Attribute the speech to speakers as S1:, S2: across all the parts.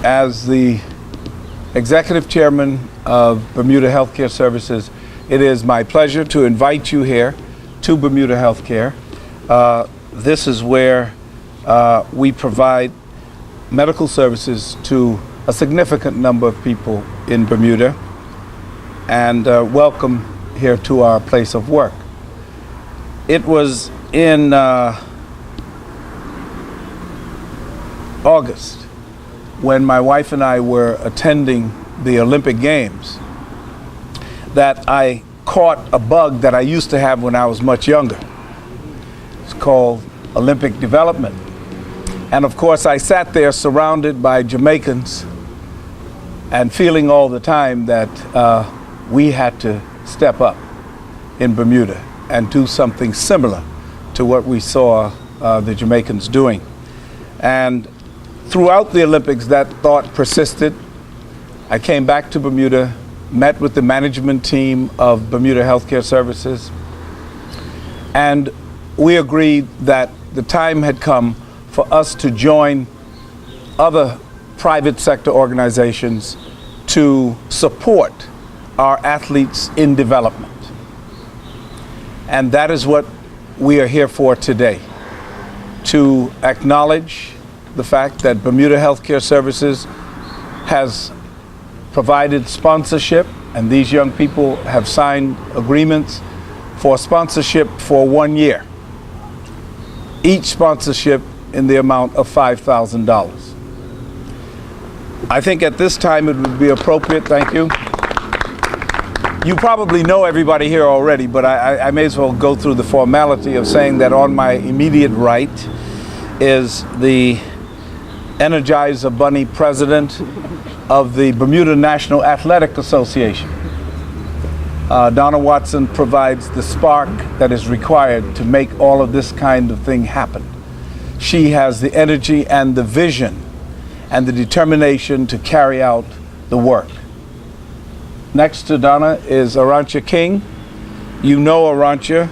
S1: as the Executive Chairman of Bermuda Healthcare Services, it is my pleasure to invite you here to Bermuda Healthcare. This is where we provide medical services to a significant number of people in Bermuda, and welcome here to our place of work. It was in August when my wife and I were attending the Olympic Games that I caught a bug that I used to have when I was much younger. It's called Olympic development. And of course, I sat there surrounded by Jamaicans and feeling all the time that we had to step up in Bermuda and do something similar to what we saw the Jamaicans doing. And throughout the Olympics, that thought persisted. I came back to Bermuda, met with the management team of Bermuda Healthcare Services, and we agreed that the time had come for us to join other private sector organizations to support our athletes in development. And that is what we are here for today, to acknowledge the fact that Bermuda Healthcare Services has provided sponsorship, and these young people have signed agreements for sponsorship for 1 year. Each sponsorship in the amount of $5,000. I think at this time it would be appropriate, thank you. You probably know everybody here already, but I may as well go through the formality of saying that on my immediate right is the Energizer Bunny president of the Bermuda National Athletic Association. Donna Watson provides the spark that is required to make all of this kind of thing happen. She has the energy and the vision and the determination to carry out the work. Next to Donna is Arancha King. You know Arancha.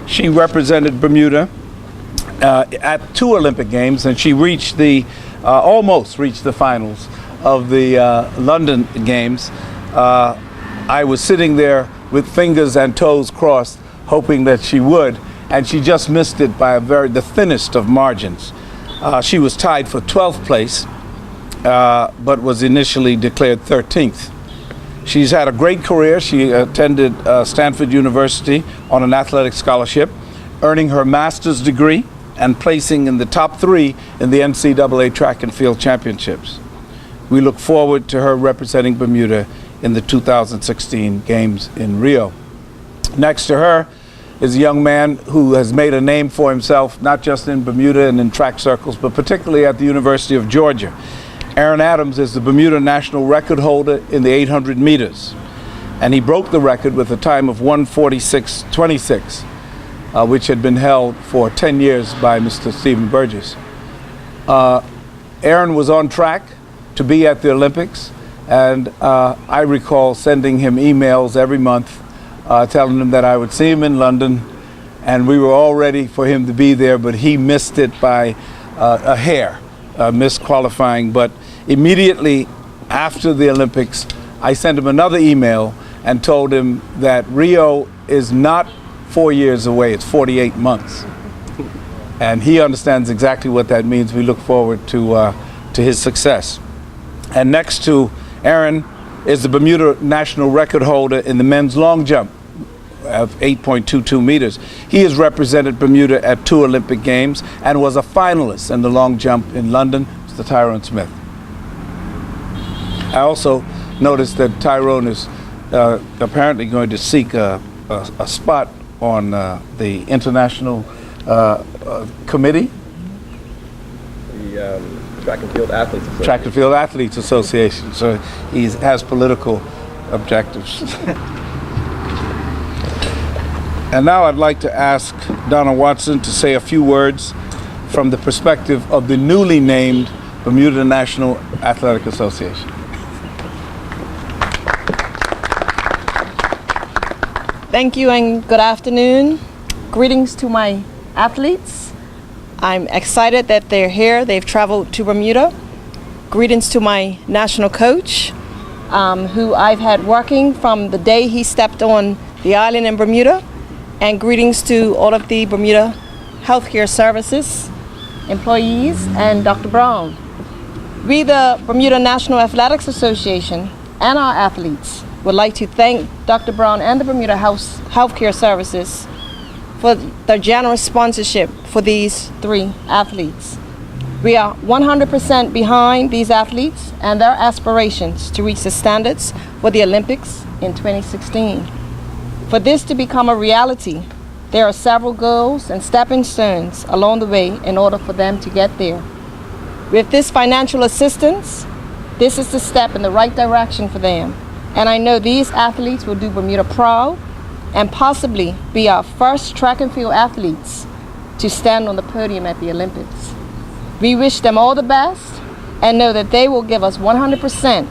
S1: She represented Bermuda at 2 Olympic Games, and she reached almost reached the finals of the London Games. I was sitting there with fingers and toes crossed, hoping that she would, and she just missed it by the thinnest of margins. She was tied for 12th place, but was initially declared 13th. She's had a great career. She attended Stanford University on an athletic scholarship, earning her master's degree and placing in the top 3 in the NCAA Track and Field Championships. We look forward to her representing Bermuda in the 2016 Games in Rio. Next to her is a young man who has made a name for himself, not just in Bermuda and in track circles, but particularly at the University of Georgia. Aaron Adams is the Bermuda national record holder in the 800 meters, and he broke the record with a time of 1:46.26. Which had been held for 10 years by Mr. Stephen Burgess. Aaron was on track to be at the Olympics, and I recall sending him emails every month telling him that I would see him in London, and we were all ready for him to be there, but he missed it by a hair, missed qualifying. But immediately after the Olympics, I sent him another email and told him that Rio is not 4 years away, it's 48 months. And he understands exactly what that means. We look forward to his success. And next to Aaron is the Bermuda national record holder in the men's long jump of 8.22 meters. He has represented Bermuda at 2 Olympic Games and was a finalist in the long jump in London, Mr. Tyrone Smith. I also noticed that Tyrone is apparently going to seek a spot on the international committee?
S2: The Track and Field Athletes Association.
S1: Track and Field Athletes Association. So he has political objectives. And now I'd like to ask Donna Watson to say a few words from the perspective of the newly named Bermuda National Athletic Association.
S3: Thank you and good afternoon. Greetings to my athletes. I'm excited that they're here. They've traveled to Bermuda. Greetings to my national coach, who I've had working from the day he stepped on the island in Bermuda, and greetings to all of the Bermuda Healthcare Services employees and Dr. Brown. We, the Bermuda National Athletics Association, and our athletes would like to thank Dr. Brown and the Bermuda Healthcare Services for their generous sponsorship for these 3 athletes. We are 100% behind these athletes and their aspirations to reach the standards for the Olympics in 2016. For this to become a reality, there are several goals and stepping stones along the way in order for them to get there. With this financial assistance, this is the step in the right direction for them. And I know these athletes will do Bermuda proud and possibly be our first track and field athletes to stand on the podium at the Olympics. We wish them all the best and know that they will give us 100%,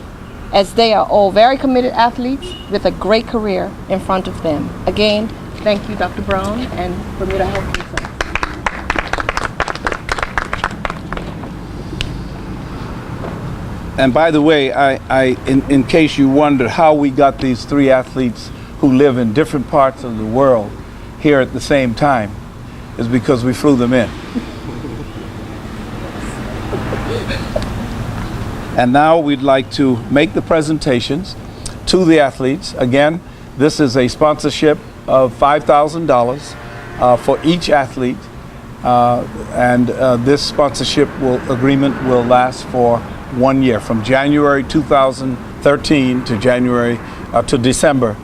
S3: as they are all very committed athletes with a great career in front of them. Again, thank you, Dr. Brown and Bermuda Healthcare Services.
S1: And by the way, in case you wondered how we got these 3 athletes who live in different parts of the world here at the same time, is because we flew them in. And now we'd like to make the presentations to the athletes. Again, this is a sponsorship of $5,000 for each athlete, and this sponsorship agreement will last for 1 year, from January 2013 to December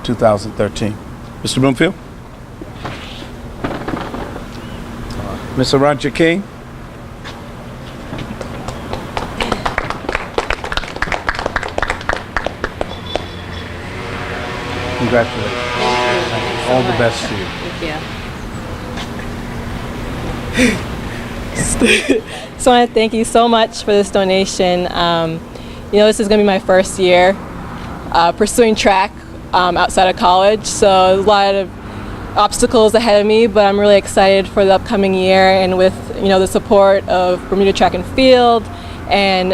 S1: 2013. Mr. Bloomfield? Ms. Arantxa King? Congratulations. All the best to you.
S4: Thank you. So I want to thank you so much for this donation. This is going to be my first year pursuing track outside of college, so there's a lot of obstacles ahead of me, but I'm really excited for the upcoming year, and with the support of Bermuda Track and Field and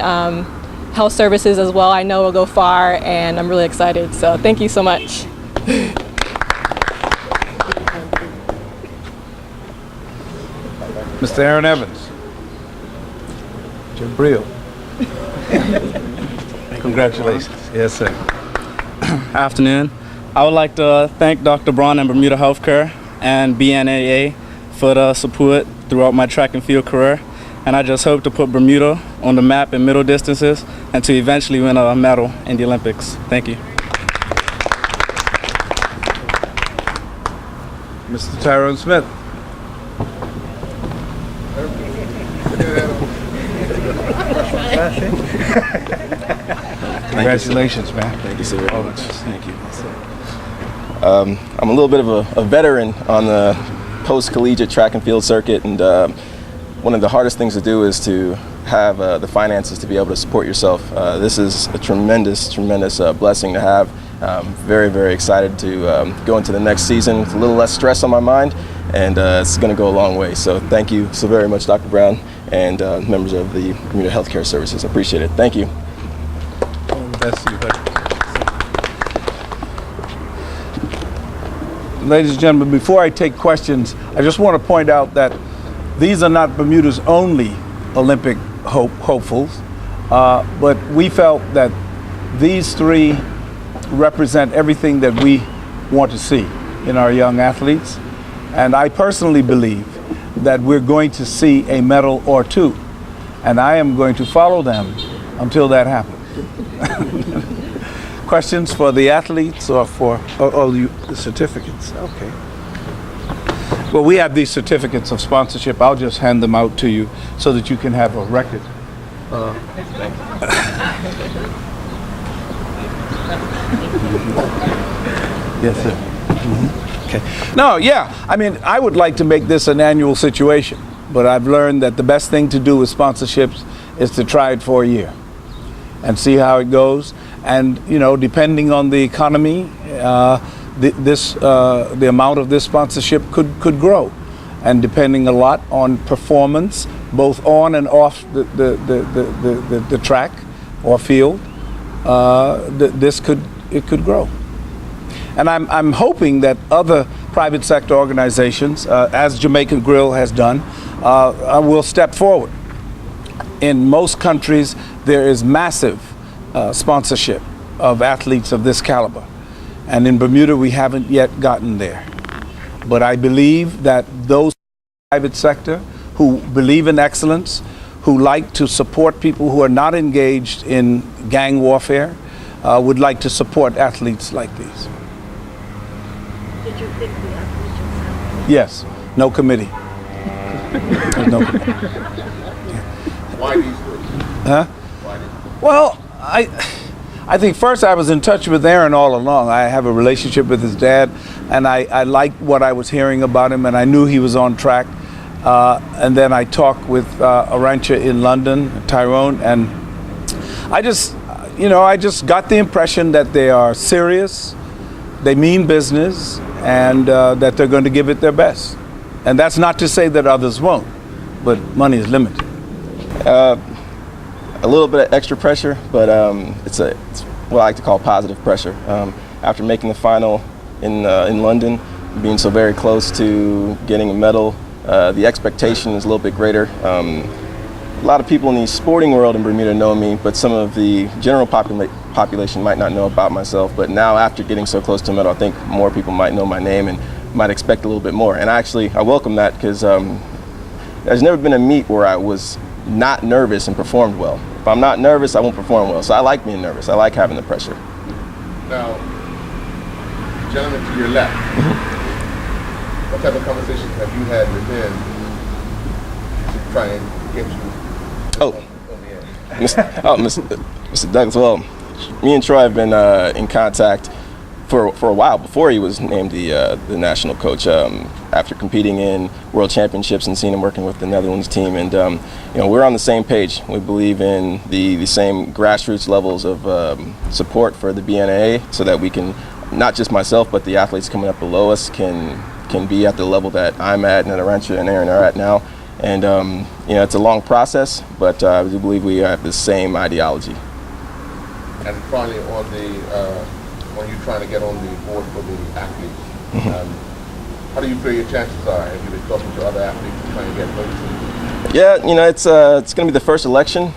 S4: health services as well, I know we'll go far, and I'm really excited. So thank you so much.
S1: Mr. Aaron Evans. Jabril. Congratulations. Yes, sir.
S5: Afternoon. I would like to thank Dr. Braun and Bermuda Healthcare and BNAA for the support throughout my track and field career. And I just hope to put Bermuda on the map in middle distances and to eventually win a medal in the Olympics. Thank you.
S1: Mr. Tyrone Smith. Congratulations, man.
S2: Thank you, sir.
S1: All the best.
S2: Thank you. I'm a little bit of a veteran on the post-collegiate track and field circuit, and one of the hardest things to do is to have the finances to be able to support yourself. This is a tremendous blessing to have. Very, very excited to go into the next season with a little less stress on my mind, and it's going to go a long way. So thank you so very much, Dr. Brown, and members of the Bermuda Healthcare Services. I appreciate it. Thank you.
S1: All the best to you, buddy. Ladies and gentlemen, before I take questions, I just want to point out that these are not Bermuda's only Olympic hopefuls, but we felt that these 3 represent everything that we want to see in our young athletes. And I personally believe that we're going to see a medal or 2, and I am going to follow them until that happens. Questions for the athletes or for the certificates? Okay. Well, we have these certificates of sponsorship. I'll just hand them out to you so that you can have a record. Yes, sir. Mm-hmm. Okay. No, yeah. I mean, I would like to make this an annual situation, but I've learned that the best thing to do with sponsorships is to try it for a year and see how it goes. And depending on the economy, the amount of this sponsorship could grow. and depending a lot on performance, both on and off the track or field, it could grow. And I'm hoping that other private sector organizations, as Jamaican Grill has done, will step forward. In most countries, there is massive sponsorship of athletes of this caliber. And in Bermuda, we haven't yet gotten there. But I believe that those private sector who believe in excellence, who like to support people who are not engaged in gang warfare, would like to support athletes like these.
S6: Did you pick the athletes yourself?
S1: Yes, no committee. There's no committee.
S7: Why these three?
S1: Huh?
S7: Why these?
S1: Well, I think first I was in touch with Aaron all along. I have a relationship with his dad, and I liked what I was hearing about him, and I knew he was on track. And then I talked with Arantxa in London, Tyrone, and I just got the impression that they are serious, they mean business, and that they're going to give it their best. And that's not to say that others won't, but money is limited.
S2: A little bit of extra pressure, but it's what I like to call positive pressure. After making the final in London, being so very close to getting a medal, the expectation is a little bit greater. A lot of people in the sporting world in Bermuda know me, but some of the general population might not know about myself. But now, after getting so close to a medal, I think more people might know my name and might expect a little bit more. And I welcome that, because there's never been a meet where I was not nervous and performed well. If I'm not nervous, I won't perform well. So I like being nervous. I like having the pressure.
S7: Now, gentleman to your left, what type of conversations have you had with him to try and get you on the end?
S2: Mr. Douglas, well, me and Troy have been in contact for a while before he was named the national coach. After competing in world championships and seeing him working with the Netherlands team, and we're on the same page. We believe in the same grassroots levels of support for the BNA, so that we can, not just myself, but the athletes coming up below us can be at the level that I'm at and that Arantxa and Aaron are at now. And it's a long process, but I do believe we have the same ideology.
S7: And finally, on you trying to get on the board for the athletes, how do you feel your chances are? Have you been talking to other athletes to try and get votes?
S2: Yeah, it's going to be the first election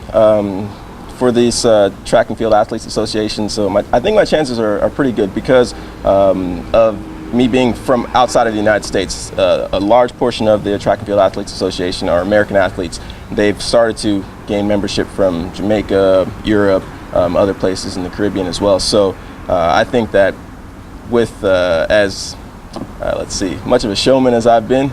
S2: for these Track and Field Athletes Association. So I think my chances are pretty good, because of me being from outside of the United States. A large portion of the Track and Field Athletes Association are American athletes. They've started to gain membership from Jamaica, Europe, other places in the Caribbean as well. So I think that with much of a showman as I've been,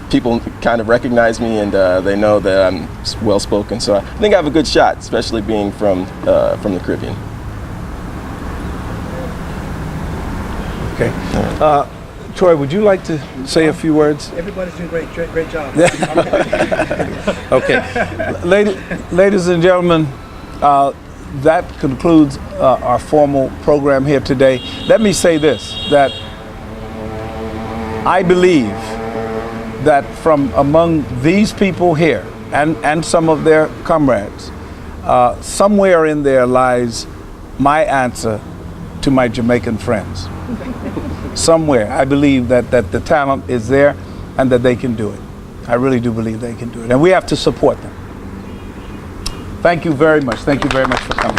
S2: people kind of recognize me, and they know that I'm well spoken. So I think I have a good shot, especially being from the Caribbean.
S1: Okay. Troy, would you like to say a few words?
S8: Everybody's doing great job.
S1: Okay. Ladies and gentlemen, that concludes our formal program here today. Let me say this, that I believe that from among these people here and some of their comrades, somewhere in there lies my answer to my Jamaican friends. Somewhere. I believe that the talent is there and that they can do it. I really do believe they can do it. And we have to support them. Thank you very much. Thank you very much for coming.